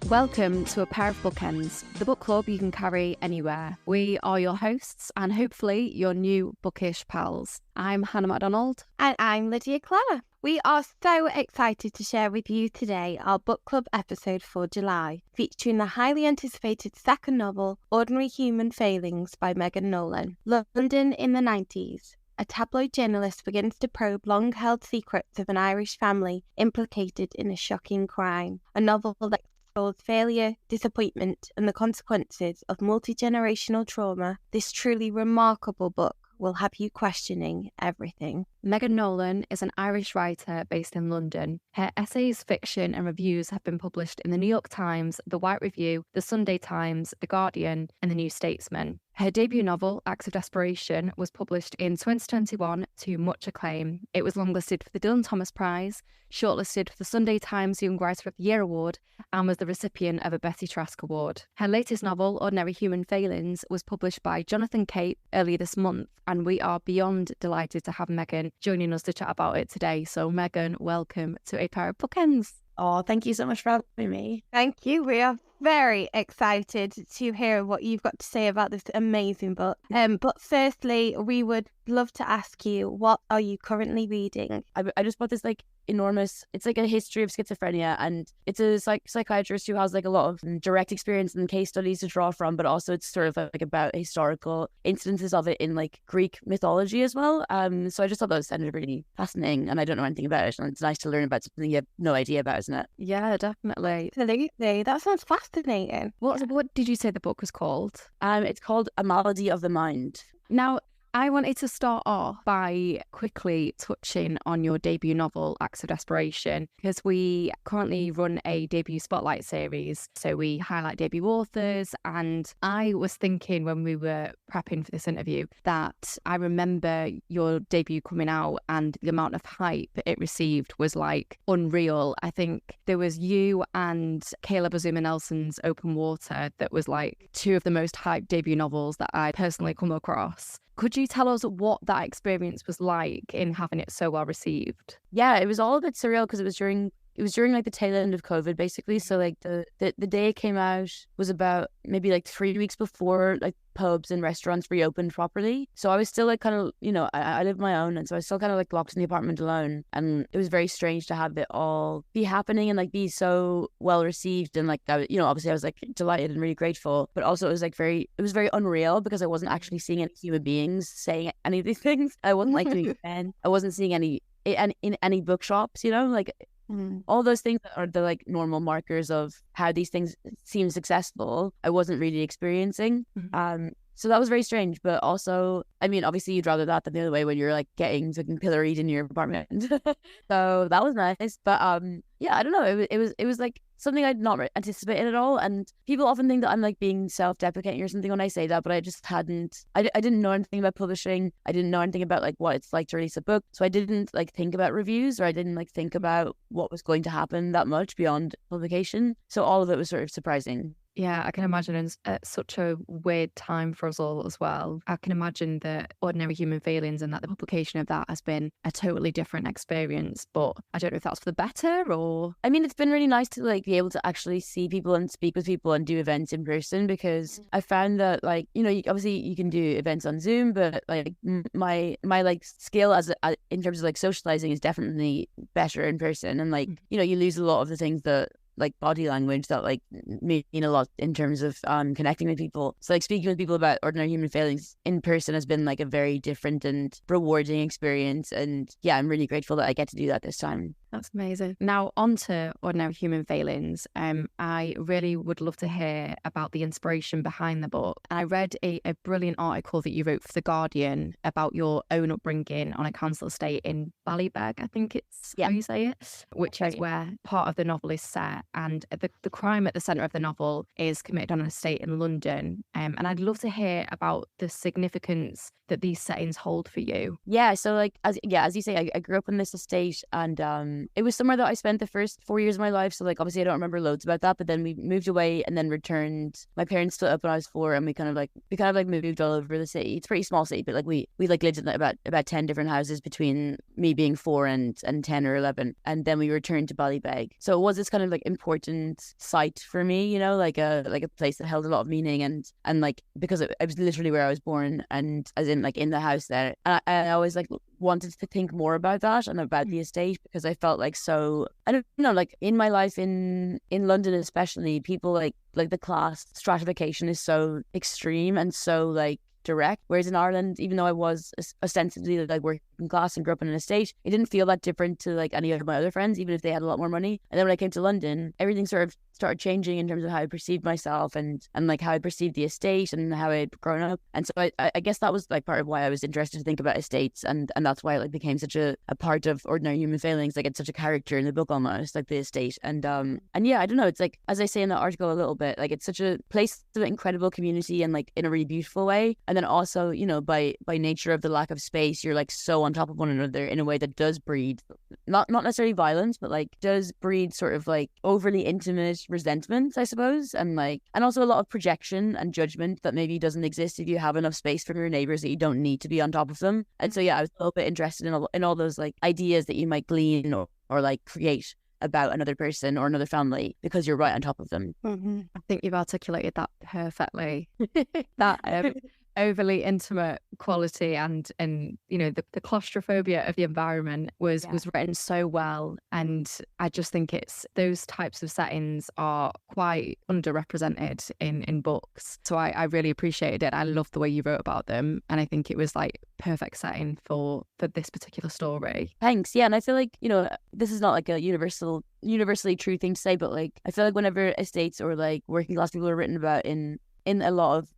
Welcome to A Pair of Bookends, the book club you can carry anywhere. We are your hosts and hopefully your new bookish pals. I'm Hannah MacDonald. And I'm Lydia Clare. We are so excited to share with you today our book club episode for July, featuring the highly anticipated second novel, Ordinary Human Failings by Megan Nolan. London in the 90s. A tabloid journalist begins to probe long-held secrets of an Irish family implicated in a shocking crime. A novel that explores failure, disappointment, and the consequences of multi-generational trauma. This truly remarkable book will have you questioning everything. Megan Nolan is an Irish writer based in London. Her essays, fiction and reviews have been published in the New York Times, The White Review, The Sunday Times, The Guardian and The New Statesman. Her debut novel, Acts of Desperation, was published in 2021 to much acclaim. It was longlisted for the Dylan Thomas Prize, shortlisted for the Sunday Times Young Writer of the Year Award, and was the recipient of a Betty Trask Award. Her latest novel, Ordinary Human Failings, was published by Jonathan Cape earlier this month, and we are beyond delighted to have Megan joining us to chat about it today. So Megan, welcome to A Pair of Bookends. Oh, thank you so much for having me. Thank you. We are very excited to hear what you've got to say about this amazing book. But firstly, we would love to ask you, what are you currently reading? I just bought this enormous, it's like a history of schizophrenia, and it's a psychiatrist who has a lot of direct experience and case studies to draw from, but also it's sort of about historical incidences of it in Greek mythology as well. So I just thought that sounded really fascinating, and I don't know anything about it, and it's nice to learn about something you have no idea about, isn't it? Yeah, definitely. Absolutely. That sounds fascinating. What did you say the book was called? It's called A Malady of the Mind. Now, I wanted to start off by quickly touching on your debut novel, Acts of Desperation, because we currently run a debut spotlight series. So we highlight debut authors. And I was thinking when we were prepping for this interview that I remember your debut coming out and the amount of hype it received was unreal. I think there was you and Caleb Azumah Nelson's Open Water that was two of the most hyped debut novels that I personally come across. Could you tell us what that experience was like in having it so well received? Yeah, it was all a bit surreal because it was during the tail end of COVID, basically. So the day it came out was about maybe 3 weeks before pubs and restaurants reopened properly. So I was still I live my own, and so I was still locked in the apartment alone. And it was very strange to have it all be happening and be so well received. And obviously I was delighted and really grateful, but also it was very unreal because I wasn't actually seeing any human beings saying any of these things. I wasn't doing pen. I wasn't seeing any in any bookshops, all those things that are the normal markers of how these things seem successful, I wasn't really experiencing. So that was very strange, but also, obviously you'd rather that than the other way when you're getting fucking pilloried in your apartment. So that was nice, but yeah, I don't know. It was something I'd not anticipated at all, and people often think that I'm being self-deprecating or something when I say that, but I just hadn't. I didn't know anything about publishing. I didn't know anything about what it's like to release a book, so I didn't think about reviews, or I didn't think about what was going to happen that much beyond publication. So all of it was sort of surprising. Yeah, I can imagine it's such a weird time for us all as well. I can imagine that Ordinary Human Failings and that the publication of that has been a totally different experience, but I don't know if that's for the better or... It's been really nice to be able to actually see people and speak with people and do events in person, because I found that obviously you can do events on Zoom, but my skill as in terms of socializing is definitely better in person, and you lose a lot of the things that body language that mean a lot in terms of connecting with people. So speaking with people about Ordinary Human Failings in person has been a very different and rewarding experience, and yeah, I'm really grateful that I get to do that this time. That's amazing. Now, on to Ordinary Human Failings. I really would love to hear about the inspiration behind the book. I read a brilliant article that you wrote for The Guardian about your own upbringing on a council estate in Ballybeg, I think it's how you say it, which is where part of the novel is set. And the crime at the centre of the novel is committed on an estate in London. And I'd love to hear about the significance that these settings hold for you. Yeah, so as you say, I grew up on this estate, and it was somewhere that I spent the first 4 years of my life. So like obviously I don't remember loads about that, but then we moved away and then returned. My parents split up when I was 4, and we kind of like moved all over the city. It's a pretty small city, but like we like lived in about 10 different houses between me being 4 and 10 or 11, and then we returned to Ballybeg. So it was this kind of like important site for me, you know, like a place that held a lot of meaning, and like because it was literally where I was born, and as in like in the house there. And I always like wanted to think more about that and about the estate, because I felt like, so I don't know, like in my life in London especially, people like the class stratification is so extreme and so like direct, whereas in Ireland, even though I was ostensibly like working class and grew up in an estate, it didn't feel that different to like any of my other friends, even if they had a lot more money. And then when I came to London, everything sort of started changing in terms of how I perceived myself and like how I perceived the estate and how I'd grown up. And so I guess that was like part of why I was interested to think about estates, and that's why it like became such a part of Ordinary Human Failings. Like it's such a character in the book almost, like the estate. And yeah, I don't know, it's like, as I say in the article a little bit, like it's such a place of incredible community and like in a really beautiful way. And then also, you know, by nature of the lack of space, you're like so on top of one another in a way that does breed not necessarily violence, but like does breed sort of like overly intimate resentment, I suppose, and also a lot of projection and judgment that maybe doesn't exist if you have enough space from your neighbors that you don't need to be on top of them. And so yeah, I was a little bit interested in all those like ideas that you might glean or like create about another person or another family because you're right on top of them. Mm-hmm. I think you've articulated that perfectly. That overly intimate quality and you know the claustrophobia of the environment was written so well, and I just think it's those types of settings are quite underrepresented in books, so I really appreciated it. I love the way you wrote about them, and I think it was like perfect setting for this particular story. Thanks. Yeah, and I feel like, you know, this is not like a universally true thing to say, but like I feel like whenever estates or like working class people are written about in a lot of,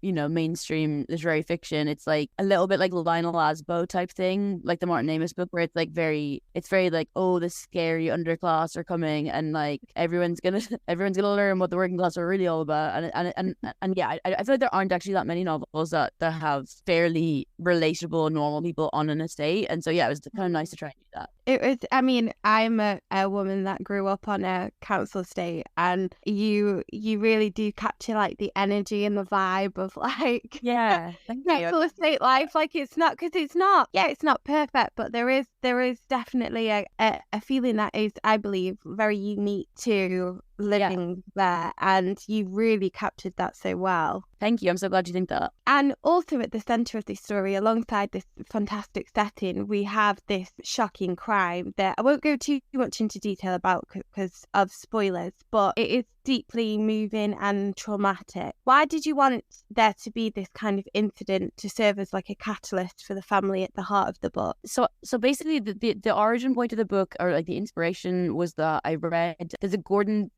you know, mainstream literary fiction, it's like a little bit like Lionel Asbo type thing, like the Martin Amis book, where it's very like, oh, the scary underclass are coming, and like everyone's gonna learn what the working class are really all about. And yeah, I feel like there aren't actually that many novels that have fairly relatable normal people on an estate, and so yeah, it was kind of nice to try and do that. It was, I mean, I'm a woman that grew up on a council estate, and you really do capture like the energy and the vibe of like council estate life. Like it's not perfect, but there is definitely a feeling that is, I believe, very unique to living there, and you really captured that so well. Thank you. I'm so glad you think that. And also at the centre of this story, alongside this fantastic setting, we have this shocking crime that I won't go too much into detail about because of spoilers, but it is deeply moving and traumatic. Why did you want there to be this kind of incident to serve as like a catalyst for the family at the heart of the book? So basically the origin point of the book, or like the inspiration, was that I read, there's a Gordon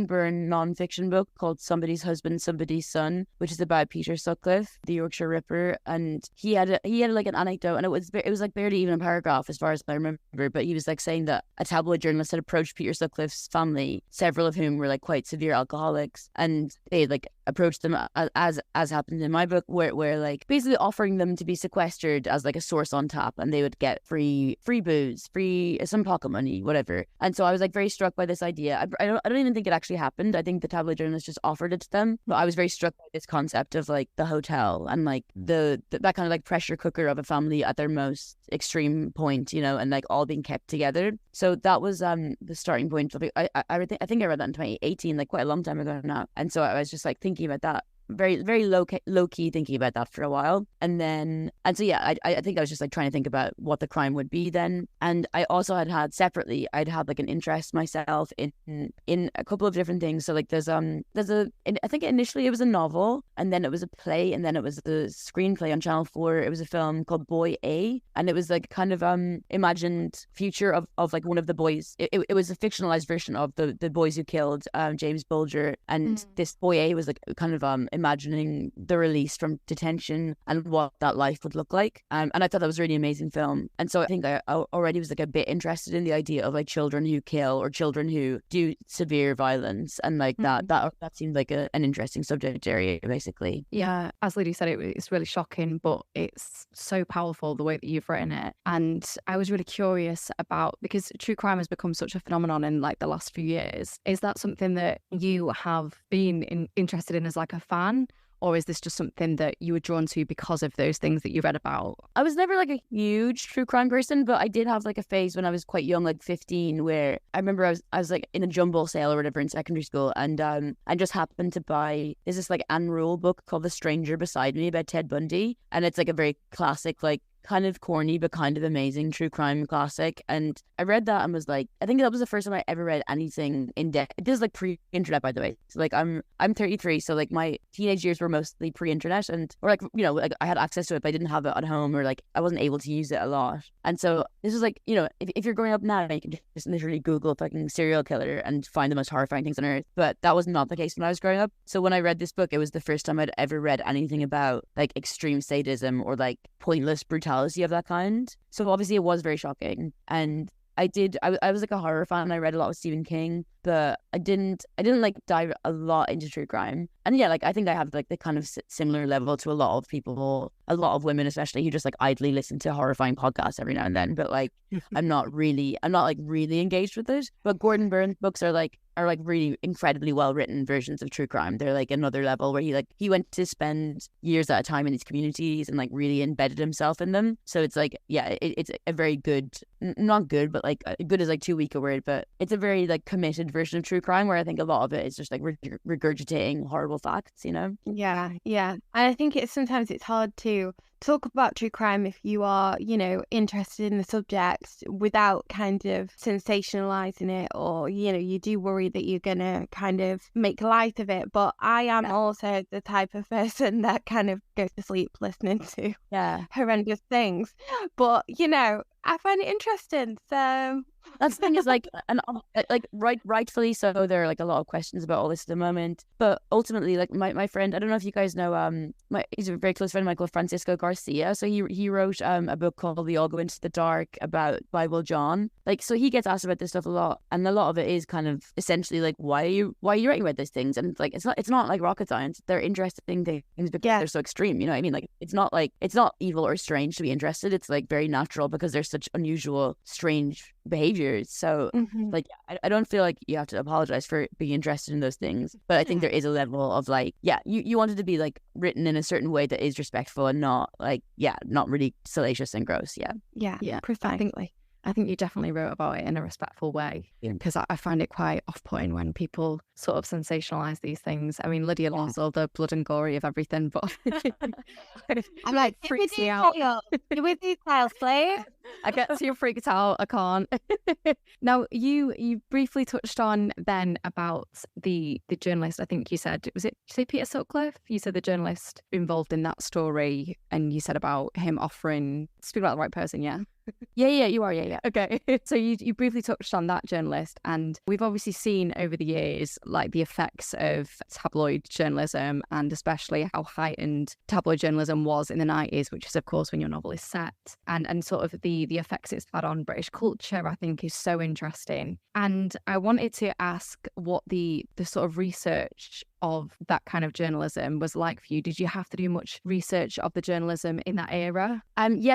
Byrne non-fiction book called Somebody's Husband, Somebody's Son, which is about Peter Sutcliffe, the Yorkshire Ripper, and he had like an anecdote, and it was like barely even a paragraph as far as I remember, but he was like saying that a tabloid journalist had approached Peter Sutcliffe's family, several of whom were like quite severe alcoholics, and they like approached them as happened in my book, where like basically offering them to be sequestered as like a source on tap, and they would get free booze, some pocket money, whatever. And so I was like very struck by this idea. I don't even think it actually happened. I think the tabloid journalist just offered it to them, but I was very struck by this concept of like the hotel and like that kind of like pressure cooker of a family at their most extreme point, you know, and like all being kept together. So that was the starting point. I think I read that in 2018, like quite a long time ago now. And so I was just like thinking about that, very very low key thinking about that for a while, and so yeah, I think I was just like trying to think about what the crime would be then. And I also had like an interest myself in a couple of different things. So like there's I think initially it was a novel, and then it was a play, and then it was the screenplay on Channel 4. It was a film called Boy A, and it was like kind of imagined future of like one of the boys. It was a fictionalized version of the boys who killed James Bulger, and this Boy A was like kind of imagining the release from detention and what that life would look like. And I thought that was a really amazing film. And so I think I already was like a bit interested in the idea of like children who kill or children who do severe violence, and like that seemed like an interesting subject area, basically. Yeah, as Lydia said, it's really shocking, but it's so powerful the way that you've written it. And I was really curious about, because true crime has become such a phenomenon in like the last few years. Is that something that you have been interested in as like a fan? Or is this just something that you were drawn to because of those things that you read about? I was never like a huge true crime person, but I did have like a phase when I was quite young, like 15, where I remember I was like in a jumble sale or whatever in secondary school, and I just happened to buy this like Anne Rule book called The Stranger Beside Me about Ted Bundy, and it's like a very classic, like kind of corny but kind of amazing true crime classic. And I read that and was like, I think that was the first time I ever read anything in depth. This is like pre-internet, by the way. So like I'm 33, so like my teenage years were mostly pre-internet, and or like, you know, like I had access to it but I didn't have it at home, or like I wasn't able to use it a lot. And so this was like, you know, if you're growing up now, you can just literally Google fucking serial killer and find the most horrifying things on earth. But that was not the case when I was growing up. So when I read this book, it was the first time I'd ever read anything about like extreme sadism or like pointless brutality of that kind. So obviously it was very shocking. And I was like a horror fan. I read a lot with Stephen King, but I didn't like dive a lot into true crime. And yeah, like I think I have like the kind of similar level to a lot of people, a lot of women especially, who just like idly listen to horrifying podcasts every now and then. But like I'm not like really engaged with it. But Gordon Burns books are like really incredibly well written versions of true crime. They're like another level where he went to spend years at a time in these communities and like really embedded himself in them. So it's like, yeah, it's a very good, not good, but like good is like too weak a word, but it's a very like committed version of true crime, where I think a lot of it is just like regurgitating horrible facts, you know? Yeah. And I think sometimes it's hard to talk about true crime if you are, you know, interested in the subject without kind of sensationalizing it, or, you know, you do worry that you're going to kind of make light of it. But I am also the type of person that kind of goes to sleep listening to horrendous things. But, you know, I find it interesting. So that's the thing, is like, and like rightfully so, there are like a lot of questions about all this at the moment. But ultimately, like my friend, I don't know if you guys know, he's a very close friend of mine called Francisco Garcia. So he wrote a book called We All Go Into the Dark about Bible John. Like, so he gets asked about this stuff a lot, and a lot of it is kind of essentially like, why are you writing about these things? And it's like it's not like rocket science. They're interesting things because they're so extreme. You know what I mean? Like it's not evil or strange to be interested. It's like very natural because there's such unusual, strange behaviors. So like I don't feel like you have to apologize for being interested in those things, but I think there is a level of like, you want it to be like written in a certain way that is respectful and not like not really salacious and gross. Precisely. I think you definitely wrote about it in a respectful way, because I find it quite off-putting when people sort of sensationalise these things. I mean, Lydia loves all the blood and gory of everything, but I'm like, freaks me out. You're with details, please. I get so freaked out. I can't. Now, you briefly touched on then about the journalist. I think you said, did you say Peter Sutcliffe? You said the journalist involved in that story, and you said about him offering, speak about the right person, yeah? Yeah, you are, yeah. Okay. So you briefly touched on that journalist, and we've obviously seen over the years like the effects of tabloid journalism, and especially how heightened tabloid journalism was in the 90s, which is of course when your novel is set, and sort of the effects it's had on British culture, I think is so interesting. And I wanted to ask what the sort of research of that kind of journalism was like for you. Did you have to do much research of the journalism in that era?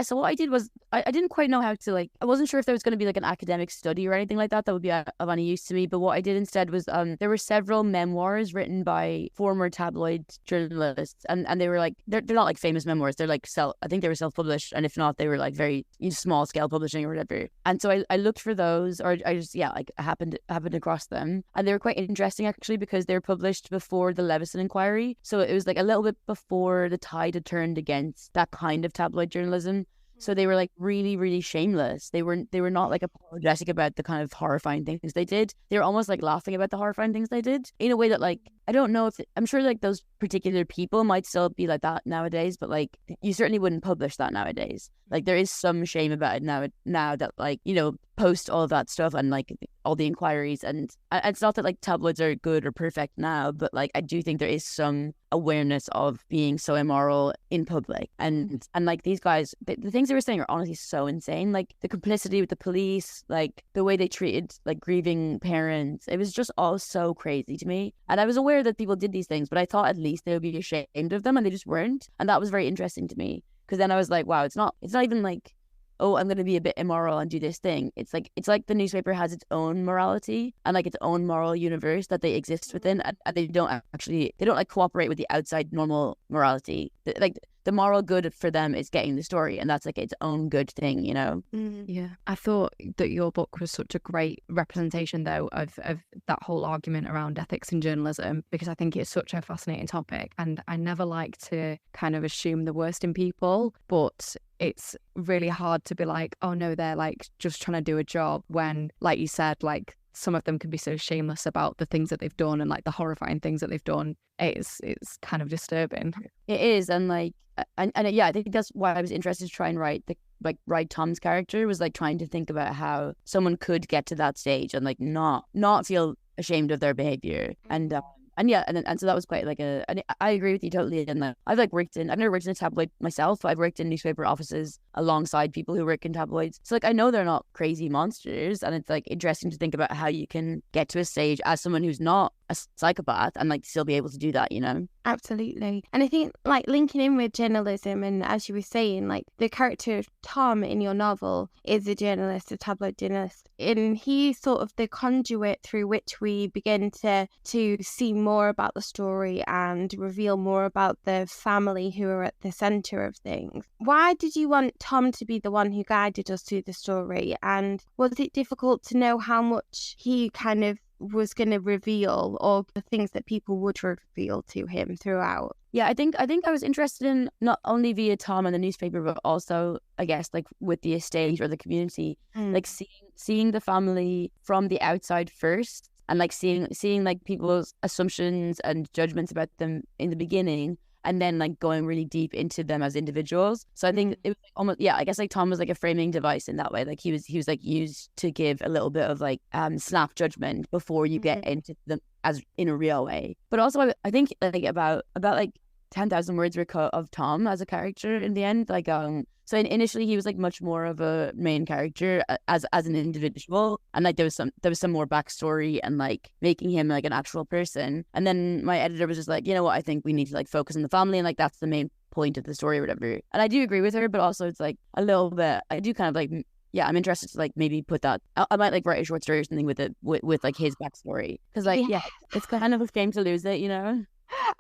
So what I did was I didn't quite know how to, like, I wasn't sure if there was going to be like an academic study or anything like that would be of any use to me. But what I did instead was there were several memoirs written by former tabloid journalists, and they were like, they're not like famous memoirs, they're like I think they were self-published, and if not, they were like very small scale publishing or whatever. And so I looked for those, or I just I happened across them, and they were quite interesting actually, because they were published before the Leveson inquiry. So it was like a little bit before the tide had turned against that kind of tabloid journalism. So they were like really, really shameless. They were not like apologetic about the kind of horrifying things they did. They were almost like laughing about the horrifying things they did in a way that like I don't know if I'm sure like those particular people might still be like that nowadays, but like you certainly wouldn't publish that nowadays. Like there is some shame about it now that like, you know, post all of that stuff and like all the inquiries, and it's not that like tabloids are good or perfect now, but like I do think there is some awareness of being so immoral in public, and like these guys, the things they were saying are honestly so insane, like the complicity with the police, like the way they treated like grieving parents. It was just all so crazy to me, and I was aware that people did these things, but I thought at least they would be ashamed of them, and they just weren't, and that was very interesting to me, because then I was like, wow, it's not even like, oh, I'm going to be a bit immoral and do this thing. It's like the newspaper has its own morality and like its own moral universe that they exist within, and they don't like cooperate with the outside normal morality. Like the moral good for them is getting the story, and that's like its own good thing, you know? Yeah. I thought that your book was such a great representation, though, of that whole argument around ethics in journalism, because I think it's such a fascinating topic, and I never like to kind of assume the worst in people, but it's really hard to be like, oh no, they're like just trying to do a job, when, like you said, like some of them can be so shameless about the things that they've done and like the horrifying things that they've done. It's kind of disturbing. It is, and like, and yeah, I think that's why I was interested to try and write Tom's character, was like trying to think about how someone could get to that stage and like not feel ashamed of their behavior, and yeah, and so that was quite like and I agree with you totally. And I've never worked in a tabloid myself, but I've worked in newspaper offices alongside people who work in tabloids. So like I know they're not crazy monsters, and it's like interesting to think about how you can get to a stage as someone who's not a psychopath and like still be able to do that, you know? Absolutely. And I think like linking in with journalism, and as you were saying, like the character of Tom in your novel is a journalist, a tabloid journalist, and he's sort of the conduit through which we begin to see more about the story and reveal more about the family who are at the centre of things. Why did you want Tom to be the one who guided us through the story, and was it difficult to know how much he kind of was going to reveal, or the things that people would reveal to him throughout? Yeah, I think I was interested in not only via Tom and the newspaper, but also I guess like with the estate or the community, like seeing the family from the outside first, and like seeing like people's assumptions and judgments about them in the beginning, and then like going really deep into them as individuals. So I think it was like almost, yeah, I guess like Tom was like a framing device in that way. Like he was like used to give a little bit of like snap judgment before you get into them as in a real way. But also I think like about like 10,000 words were cut of Tom as a character in the end. Like so initially he was like much more of a main character as an individual, and like there was some more backstory and like making him like an actual person. And then my editor was just like, you know what, I think we need to like focus on the family, and like that's the main point of the story or whatever. And I do agree with her, but also it's like a little bit, I do kind of like, yeah, I'm interested to like maybe put that. I might like write a short story or something with it with like his backstory, because like yeah, it's kind of a shame to lose it, you know.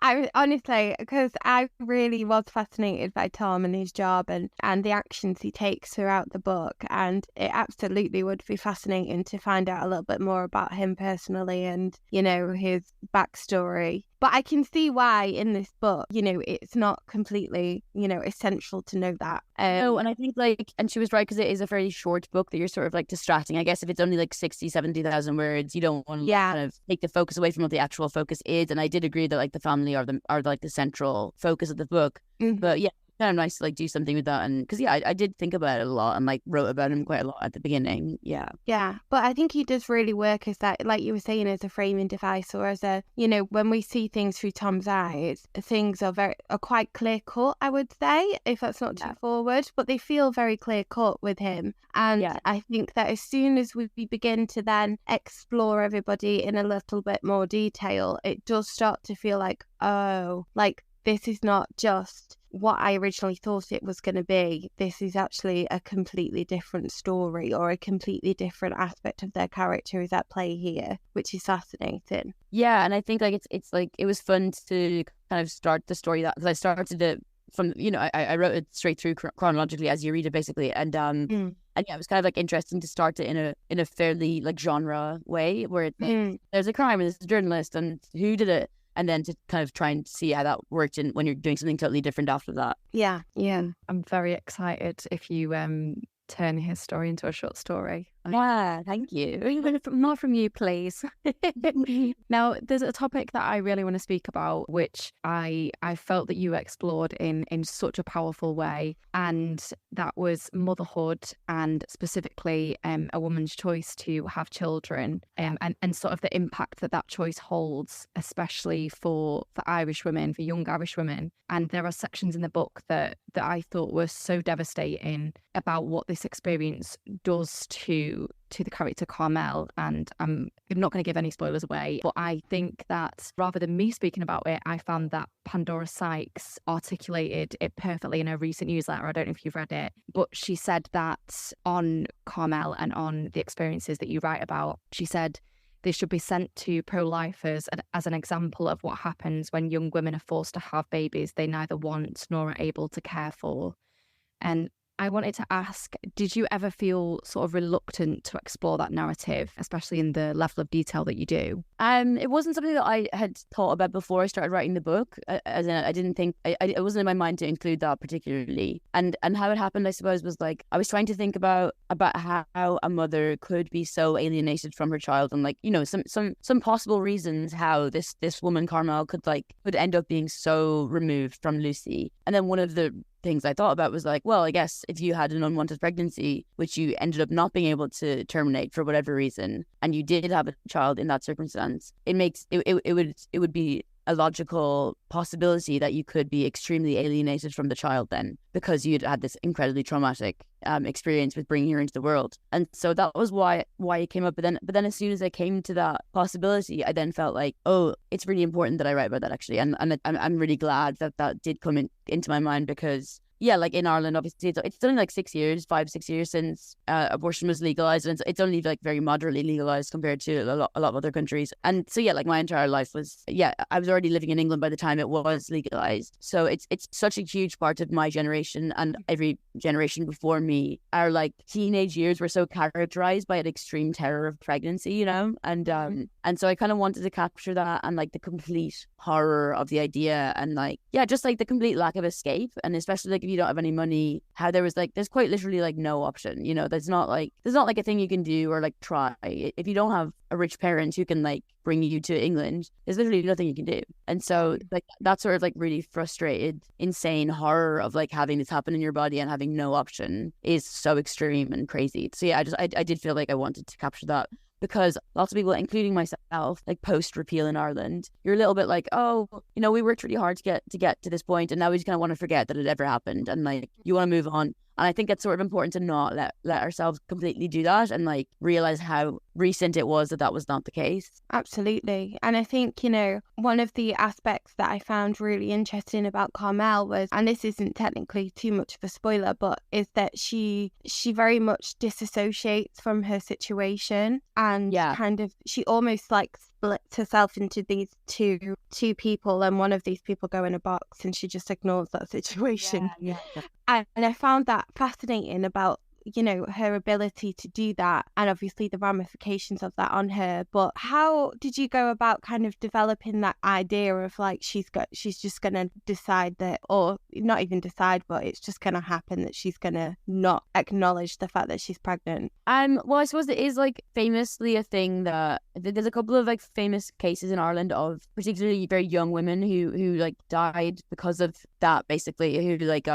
I honestly, because I really was fascinated by Tom and his job and the actions he takes throughout the book, and it absolutely would be fascinating to find out a little bit more about him personally and, you know, his backstory. But I can see why in this book, you know, it's not completely, you know, essential to know that. No, and I think like, and she was right, because it is a fairly short book that you're sort of like distracting. I guess if it's only like 70,000 words, you don't want to kind of take the focus away from what the actual focus is. And I did agree that like the family are like the central focus of the book. But yeah, kind of nice to like do something with that. And because I did think about it a lot and like wrote about him quite a lot at the beginning. Yeah, but I think he does really work as that, like you were saying, as a framing device, or as a, you know, when we see things through Tom's eyes, things are quite clear cut, I would say, if that's not too forward, but they feel very clear cut with him. And I think that as soon as we begin to then explore everybody in a little bit more detail, it does start to feel like, oh, like this is not just what I originally thought it was going to be. This is actually a completely different story, or a completely different aspect of their character is at play here, which is fascinating. Yeah, and I think like it's like it was fun to kind of start the story that, because I started it from, you know, I wrote it straight through chronologically as you read it basically, and yeah, it was kind of like interesting to start it in a fairly like genre way, where it's like, there's a crime and there's a journalist and who did it, and then to kind of try and see how that worked in when you're doing something totally different after that. Yeah. I'm very excited if you turn his story into a short story. Yeah, thank you. More from you, please. Now, there's a topic that I really want to speak about, which I felt that you explored in such a powerful way, and that was motherhood, and specifically a woman's choice to have children, and sort of the impact that choice holds, especially for Irish women, for young Irish women. And there are sections in the book that I thought were so devastating about what this experience does to the character Carmel. And I'm not going to give any spoilers away, but I think that rather than me speaking about it, I found that Pandora Sykes articulated it perfectly in a recent newsletter. I don't know if you've read it, but she said that on Carmel and on the experiences that you write about, she said, they should be sent to pro-lifers as an example of what happens when young women are forced to have babies they neither want nor are able to care for. And I wanted to ask, did you ever feel sort of reluctant to explore that narrative, especially in the level of detail that you do? It wasn't something that I had thought about before I started writing the book. As in, I didn't think it wasn't in my mind to include that particularly. And how it happened, I suppose, was like I was trying to think about how a mother could be so alienated from her child, and like, you know, some possible reasons how this woman Carmel could end up being so removed from Lucy. And then one of the things I thought about was like, well, I guess if you had an unwanted pregnancy, which you ended up not being able to terminate for whatever reason, and you did have a child in that circumstance, it would be a logical possibility that you could be extremely alienated from the child then, because you'd had this incredibly traumatic experience with bringing her into the world. And so that was why it came up. But then as soon as I came to that possibility, I then felt like, oh, it's really important that I write about that actually. And I'm really glad that did come into my mind, because yeah, like in Ireland, obviously, it's only like 6 years since abortion was legalized, and it's only like very moderately legalized compared to a lot of other countries. And so yeah, like my entire life was, I was already living in England by the time it was legalized. So it's such a huge part of my generation, and every generation before me. Our like teenage years were so characterized by an extreme terror of pregnancy, you know, and so I kind of wanted to capture that, and like the complete horror of the idea, and like just like the complete lack of escape, and especially like if you don't have any money, how there's quite literally like no option, you know. There's not like a thing you can do or like try if you don't have a rich parent who can like bring you to England. There's literally nothing you can do. And so like that sort of like really frustrated, insane horror of like having this happen in your body and having no option is so extreme and crazy. So yeah, I did feel like I wanted to capture that, because lots of people, including myself, like post-repeal in Ireland, you're a little bit like, oh, you know, we worked really hard to get to this point, and now we just kind of want to forget that it ever happened, and like you want to move on. And I think it's sort of important to not let ourselves completely do that, and like realize how recent it was that was not the case. Absolutely. And I think, you know, one of the aspects that I found really interesting about Carmel was, and this isn't technically too much of a spoiler, but is that she very much disassociates from her situation, and kind of she almost like splits herself into these two people, and one of these people go in a box, and she just ignores that situation. And I found that fascinating about, you know, her ability to do that, and obviously the ramifications of that on her. But how did you go about kind of developing that idea of like she's just gonna decide that, or not even decide, but it's just gonna happen that she's gonna not acknowledge the fact that she's pregnant? Well, I suppose it is like famously a thing that there's a couple of like famous cases in Ireland of particularly very young women who like died because of that, basically, who like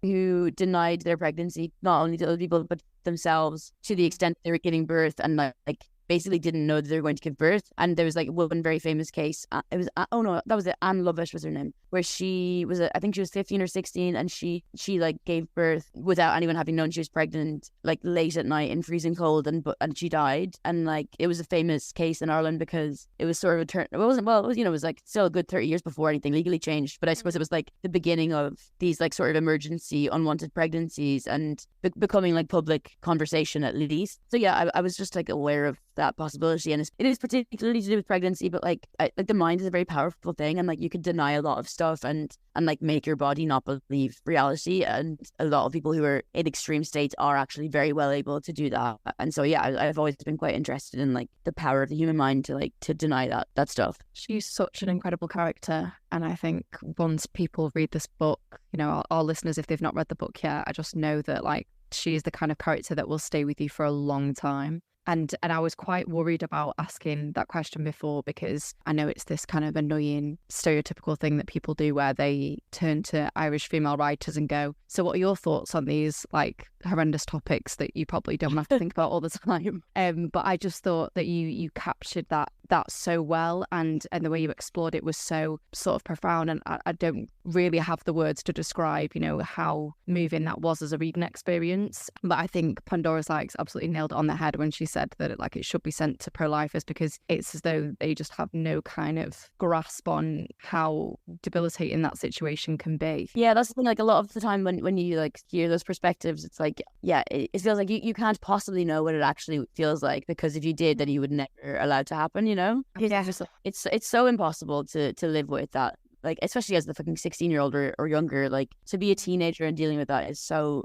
who denied their pregnancy not only to other people but themselves, to the extent they were giving birth, and like basically didn't know that they were going to give birth. And there was like one very famous case. It was that was it. Anne Lovish was her name, where she was I think she was 15 or 16, and she like gave birth without anyone having known she was pregnant, like late at night in freezing cold, and she died. And like it was a famous case in Ireland because it was sort of a turn. It wasn't, well, it was, you know, it was like still a good 30 years before anything legally changed, but I suppose it was like the beginning of these like sort of emergency unwanted pregnancies and becoming like public conversation at least. So yeah, I was just like aware of that possibility. And it is particularly to do with pregnancy, but like the mind is a very powerful thing, and like you could deny a lot of stuff and like make your body not believe reality. And a lot of people who are in extreme states are actually very well able to do that. And so yeah, I've always been quite interested in like the power of the human mind to deny that stuff. She's such an incredible character, and I think once people read this book, you know, our listeners, if they've not read the book yet, I just know that like she is the kind of character that will stay with you for a long time. And I was quite worried about asking that question before, because I know it's this kind of annoying stereotypical thing that people do where they turn to Irish female writers and go, so what are your thoughts on these like horrendous topics that you probably don't have to think about all the time? But I just thought that you captured that so well, and the way you explored it was so sort of profound, and I don't really have the words to describe, you know, how moving that was as a reading experience. But I think Pandora's Likes absolutely nailed it on the head when she said that it should be sent to pro-lifers, because it's as though they just have no kind of grasp on how debilitating that situation can be. Yeah, that's the thing. Like a lot of the time when you like hear those perspectives, it's like, yeah, it feels like you can't possibly know what it actually feels like, because if you did, then you would never allow it to happen, you know? Yeah. It's so impossible to live with that. Like, especially as the fucking 16-year-old or younger, like to be a teenager and dealing with that is so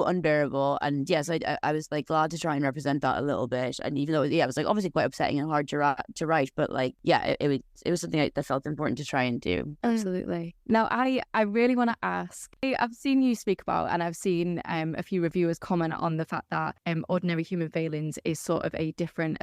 unbearable. And yes, I was like glad to try and represent that a little bit. And even though it was like obviously quite upsetting and hard to write, but like yeah, it was something that felt important to try and do. Absolutely. Now I really want to ask, I've seen you speak about, and I've seen a few reviewers comment on the fact that Ordinary Human Failings is sort of a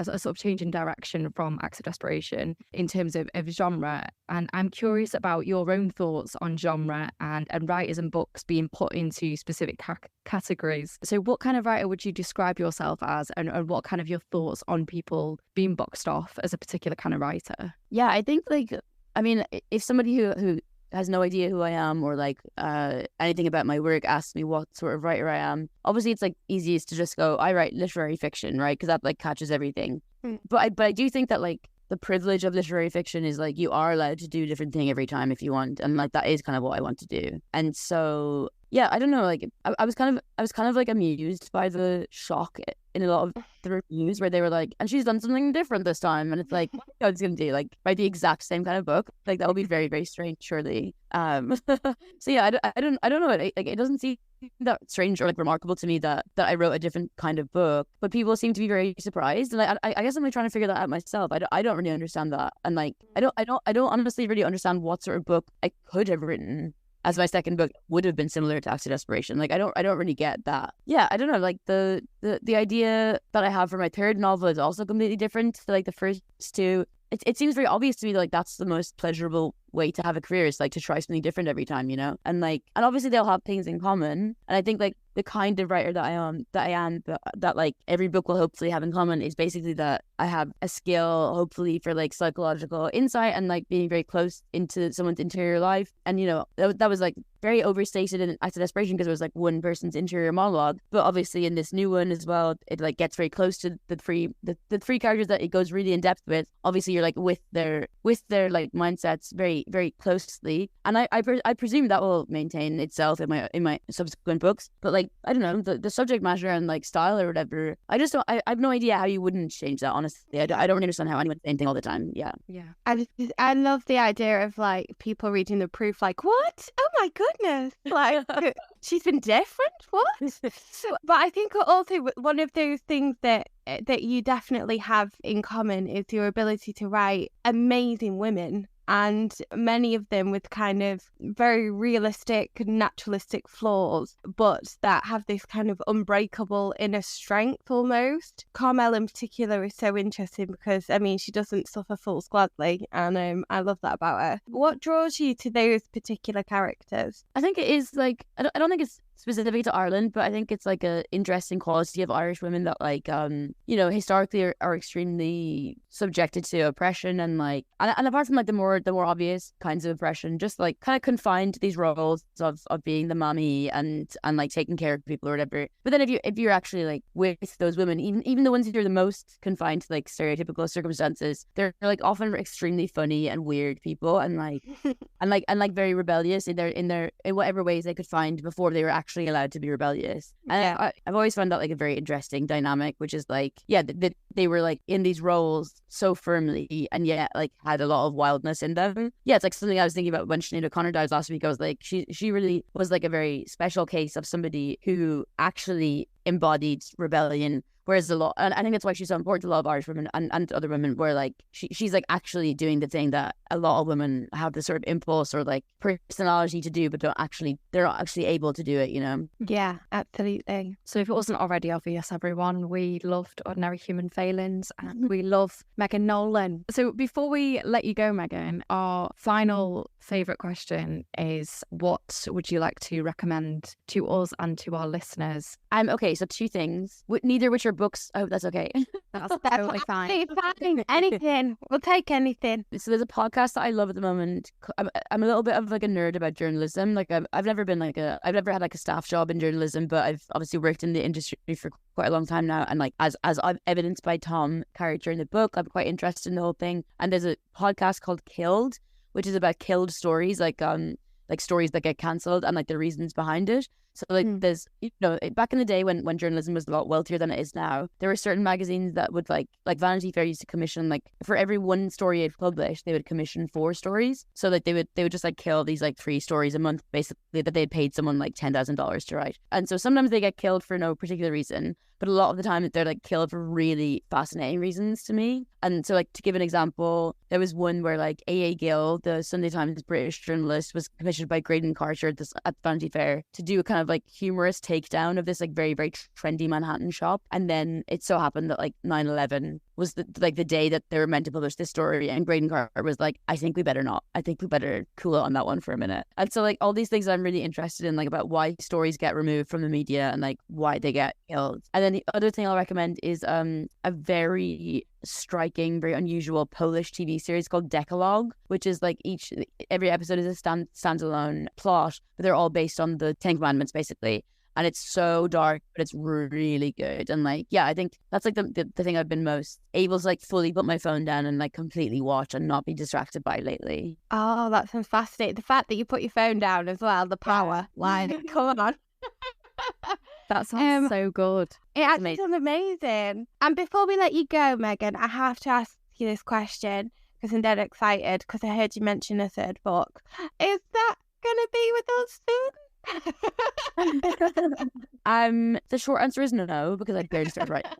sort of change in direction from Acts of Desperation in terms of genre. And I'm curious about your own thoughts on genre and writers and books being put into specific categories. So what kind of writer would you describe yourself as, and what kind of your thoughts on people being boxed off as a particular kind of writer? Yeah, I think like, I mean, if somebody who has no idea who I am or like anything about my work asks me what sort of writer I am, obviously it's like easiest to just go, I write literary fiction, right? Because that like catches everything. But I do think that like the privilege of literary fiction is like you are allowed to do a different thing every time if you want, and like that is kind of what I want to do. And so yeah, I don't know, like I was kind of like amused by the shock in a lot of the reviews where they were like, and she's done something different this time, and it's like, what are you gonna do, like write the exact same kind of book? Like that would be very, very strange, surely. So yeah, I don't know, like it doesn't seem that strange or like remarkable to me that I wrote a different kind of book, but people seem to be very surprised, and like I guess I'm like trying to figure that out myself. I don't really understand that, and like I don't honestly really understand what sort of book I could have written as my second book would have been similar to Acts of Desperation. Like I don't really get that. Yeah, I don't know. Like the idea that I have for my third novel is also completely different to like the first two. It seems very obvious to me that like that's the most pleasurable way to have a career, is like to try something different every time, you know? And like, and obviously they'll have things in common. And I think like the kind of writer that I am, that like every book will hopefully have in common is basically that I have a skill, hopefully, for like psychological insight and like being very close into someone's interior life. And, you know, that was like very overstated in Acts of Desperation because it was like one person's interior monologue. But obviously in this new one as well, it like gets very close to the three characters that it goes really in depth with. Obviously you're like with their like mindsets very, very closely. And I presume that will maintain itself in my subsequent books. But like, I don't know, the subject matter and like style or whatever, I just don't, I have no idea how you wouldn't change that, honestly. I don't really understand how anyone's saying anything all the time. Yeah. I love the idea of like people reading the proof like, what? Oh my goodness. Like she's been different? What? But I think also one of those things that you definitely have in common is your ability to write amazing women, and many of them with kind of very realistic, naturalistic flaws, but that have this kind of unbreakable inner strength almost. Carmel in particular is so interesting because, I mean, she doesn't suffer fools gladly, and I love that about her. What draws you to those particular characters? I think it is like, I don't think it's specifically to Ireland, but I think it's like a interesting quality of Irish women that like you know, historically are extremely subjected to oppression, and like and apart from like the more obvious kinds of oppression, just like kind of confined to these roles of being the mommy and like taking care of people or whatever. But then if you're actually like with those women, even the ones who are the most confined to like stereotypical circumstances, they're like often extremely funny and weird people, and like and like very rebellious in whatever ways they could find before they were actually allowed to be rebellious. And I've always found that like a very interesting dynamic, which is like, yeah, they were like in these roles so firmly and yet like had a lot of wildness in them. Yeah, it's like something I was thinking about when Sinead O'Connor died last week. I was like, she really was like a very special case of somebody who actually embodied rebellion. Whereas a lot, and I think that's why she's so important to a lot of Irish women and other women, where like she's like actually doing the thing that a lot of women have this sort of impulse or like personality to do, but they're not actually able to do it, you know? Yeah, absolutely. So if it wasn't already obvious, everyone, we loved Ordinary Human Failings and we love Megan Nolan. So before we let you go, Megan, our final favourite question is, what would you like to recommend to us and to our listeners? Okay, so two things, neither which are books. I hope that's okay. That's totally fine. Anything. We'll take anything. So there's a podcast that I love at the moment. I'm a little bit of like a nerd about journalism. Like I've never had like a staff job in journalism, but I've obviously worked in the industry for quite a long time now. And like as I've evidenced by Tom character in the book, I'm quite interested in the whole thing. And there's a podcast called Killed, which is about killed stories, like stories that get cancelled and like the reasons behind it. So like there's, you know, back in the day when journalism was a lot wealthier than it is now, there were certain magazines that would like Vanity Fair used to commission, like for every one story it published, they would commission 4 stories. So like they would just like kill these like 3 stories a month, basically, that they'd paid someone like $10,000 to write. And so sometimes they get killed for no particular reason, but a lot of the time they're like killed for really fascinating reasons to me. And so like to give an example, there was one where like A.A. Gill, the Sunday Times British journalist, was commissioned by Graydon Carter at Vanity Fair to do a kind of like humorous takedown of this like very, very trendy Manhattan shop. And then it so happened that like 9/11 was the day that they were meant to publish this story, and Graydon Carter was like, I think we better not. I think we better cool it on that one for a minute. And so like all these things I'm really interested in, like about why stories get removed from the media and like why they get killed. And then the other thing I'll recommend is a very striking, very unusual Polish TV series called Dekalog, which is like every episode is a standalone plot, but they're all based on the 10 Commandments basically. And it's so dark, but it's really good. And like, yeah, I think that's like the thing I've been most able to like fully put my phone down and like completely watch and not be distracted by lately. Oh, that sounds fascinating. The fact that you put your phone down as well, the power. Like, come on. That sounds so good. It actually sounds amazing. And before we let you go, Megan, I have to ask you this question because I'm dead excited because I heard you mention a 3rd book. Is that going to be with us soon? The short answer is no, because I barely started writing.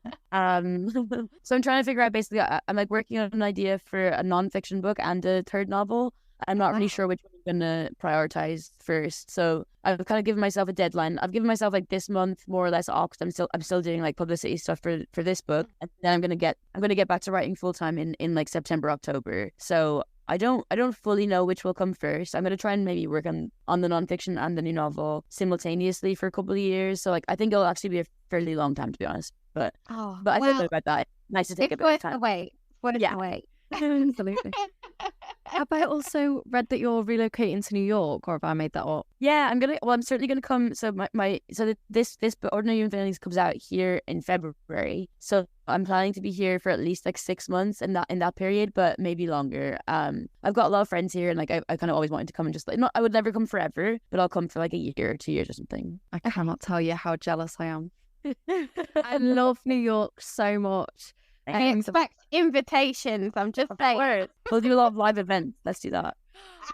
So I'm trying to figure out basically, I'm like working on an idea for a non-fiction book and a 3rd novel. I'm not really sure which one I'm going to prioritize first. So I've kind of given myself a deadline. I've given myself like this month more or less off because I'm still doing like publicity stuff for this book, and then I'm gonna get back to writing full time in like September, October. So I don't fully know which will come first. I'm gonna try and maybe work on the nonfiction and the new novel simultaneously for a couple of years. So like I think it'll actually be a fairly long time, to be honest. But I don't know about that. Nice to take a bit of time. Wait. Absolutely. Have I also read that you're relocating to New York, or have I made that up? Yeah, I'm certainly gonna come. So this Ordinary Human Failings comes out here in February. So I'm planning to be here for at least like 6 months in that period, but maybe longer. I've got a lot of friends here, and like I kind of always wanted to come and just like, I would never come forever, but I'll come for like a year or 2 years or something. I cannot tell you how jealous I am. I love New York so much. I expect invitations. I'm just saying. We'll do a lot of live events. Let's do that.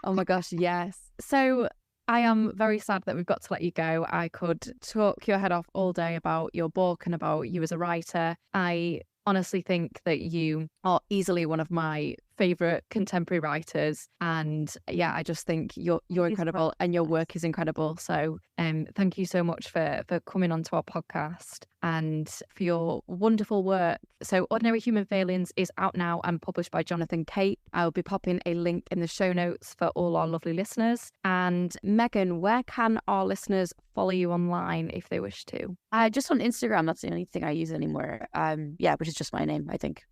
Oh my gosh, yes. So I am very sad that we've got to let you go. I could talk your head off all day about your book and about you as a writer. I honestly think that you are easily one of my favourite contemporary writers, and yeah, I just think you're incredible and your work is incredible. So thank you so much for coming onto our podcast and for your wonderful work. So Ordinary Human Failings is out now and published by Jonathan Cape. I'll be popping a link in the show notes for all our lovely listeners. And Megan, where can our listeners follow you online if they wish to? Just on Instagram. That's the only thing I use anymore. Which is just my name, I think.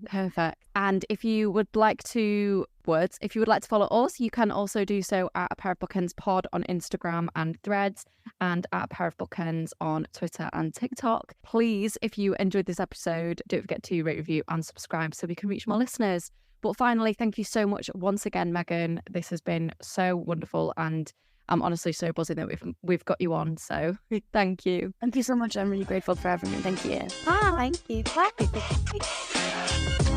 Perfect. And if you would like to follow us, you can also do so at A Pair of Bookends Pod on Instagram and Threads, and at A Pair of Bookends on Twitter and TikTok. Please, if you enjoyed this episode, don't forget to rate, review and subscribe so we can reach more listeners. But finally, thank you so much once again, Megan. This has been so wonderful, and I'm honestly so buzzing that we've got you on. So thank you. Thank you so much. I'm really grateful for having me. Thank you. Thank you. Bye.